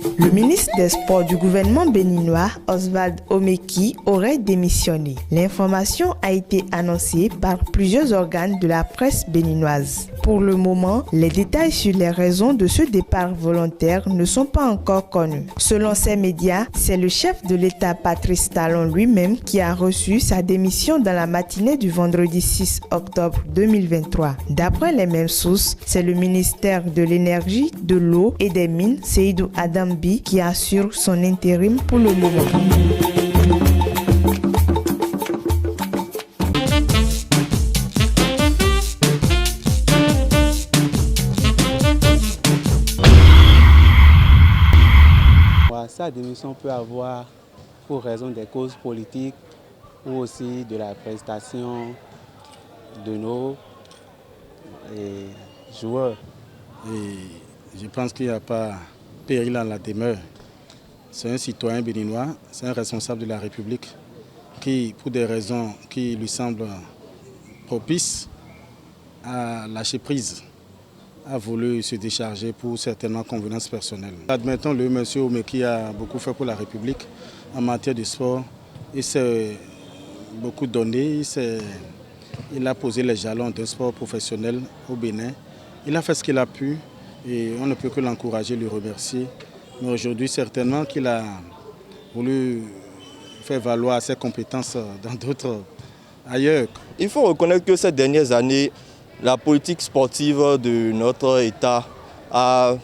Le ministre des Sports du gouvernement béninois, Oswald Omeki, aurait démissionné. L'information a été annoncée par plusieurs organes de la presse béninoise. Pour le moment, les détails sur les raisons de ce départ volontaire ne sont pas encore connus. Selon ces médias, c'est le chef de l'État Patrice Talon lui-même qui a reçu sa démission dans la matinée du vendredi 6 octobre 2023. D'après les mêmes sources, c'est le ministère de l'Énergie, de l'Eau et des Mines, Seydou Adambi, qui assure son intérim pour le moment. Sa démission peut avoir pour raison des causes politiques ou aussi de la prestation de nos joueurs. Et je pense qu'il n'y a pas péril à la demeure. C'est un citoyen béninois, c'est un responsable de la République qui, pour des raisons qui lui semblent propices, a lâché prise, a voulu se décharger pour certainement convenance personnelle. Admettons, le monsieur Omeki a beaucoup fait pour la République en matière de sport. Il s'est beaucoup donné, il a posé les jalons d'un sport professionnel au Bénin. Il a fait ce qu'il a pu et on ne peut que l'encourager, le remercier. Mais aujourd'hui, certainement qu'il a voulu faire valoir ses compétences dans d'autres ailleurs. Il faut reconnaître que ces dernières années, la politique sportive de notre État a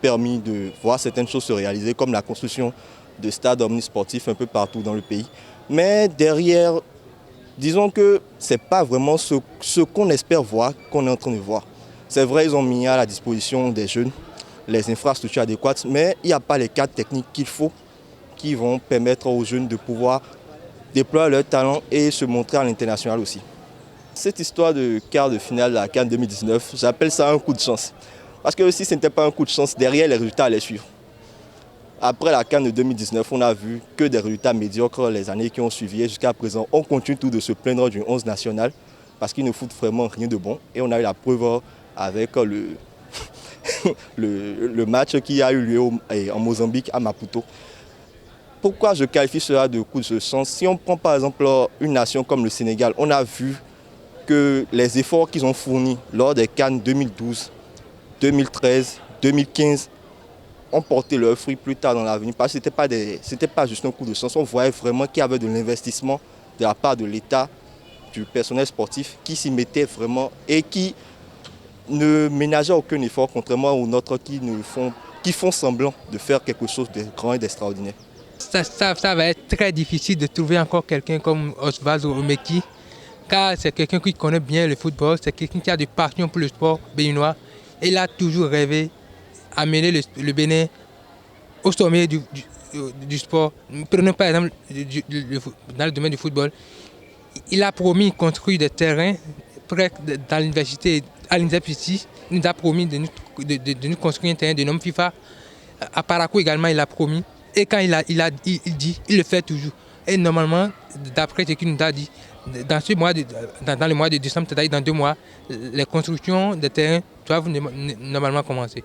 permis de voir certaines choses se réaliser, comme la construction de stades omnisportifs un peu partout dans le pays. Mais derrière, disons que ce n'est pas vraiment ce qu'on espère voir qu'on est en train de voir. C'est vrai, ils ont mis à la disposition des jeunes les infrastructures adéquates, mais il n'y a pas les cadres techniques qu'il faut qui vont permettre aux jeunes de pouvoir déployer leur talent et se montrer à l'international aussi. Cette histoire de quart de finale de la CAN 2019, j'appelle ça un coup de chance. Parce que si ce n'était pas un coup de chance, derrière les résultats allaient suivre. Après la CAN de 2019, on a vu que des résultats médiocres les années qui ont suivi. Jusqu'à présent, on continue tout de se plaindre du 11 national parce qu'ils ne foutent vraiment rien de bon. Et on a eu la preuve avec le match qui a eu lieu en Mozambique, à Maputo. Pourquoi je qualifie cela de coup de chance? Si on prend par exemple une nation comme le Sénégal, on a vu que les efforts qu'ils ont fournis lors des CAN 2012, 2013, 2015 ont porté leurs fruits plus tard dans l'avenir. Parce que ce n'était pas juste un coup de chance. On voyait vraiment qu'il y avait de l'investissement de la part de l'État, du personnel sportif qui s'y mettait vraiment et qui ne ménageait aucun effort, contrairement aux nôtres qui font semblant de faire quelque chose de grand et d'extraordinaire. Ça va être très difficile de trouver encore quelqu'un comme Oswald Omeki, car c'est quelqu'un qui connaît bien le football, c'est quelqu'un qui a de passion pour le sport béninois. Il a toujours rêvé d'amener le Bénin au sommet du sport. Prenons par exemple dans le domaine du football. Il a promis de construire des terrains près dans l'université, à l'université. Il nous a promis de nous construire un terrain de nom FIFA. À Parakou également, il a promis. Et quand il dit, il le fait toujours. Et normalement, d'après ce qu'il nous a dit, dans le mois de décembre, c'est-à-dire dans 2 mois, les constructions des terrains doivent normalement commencer.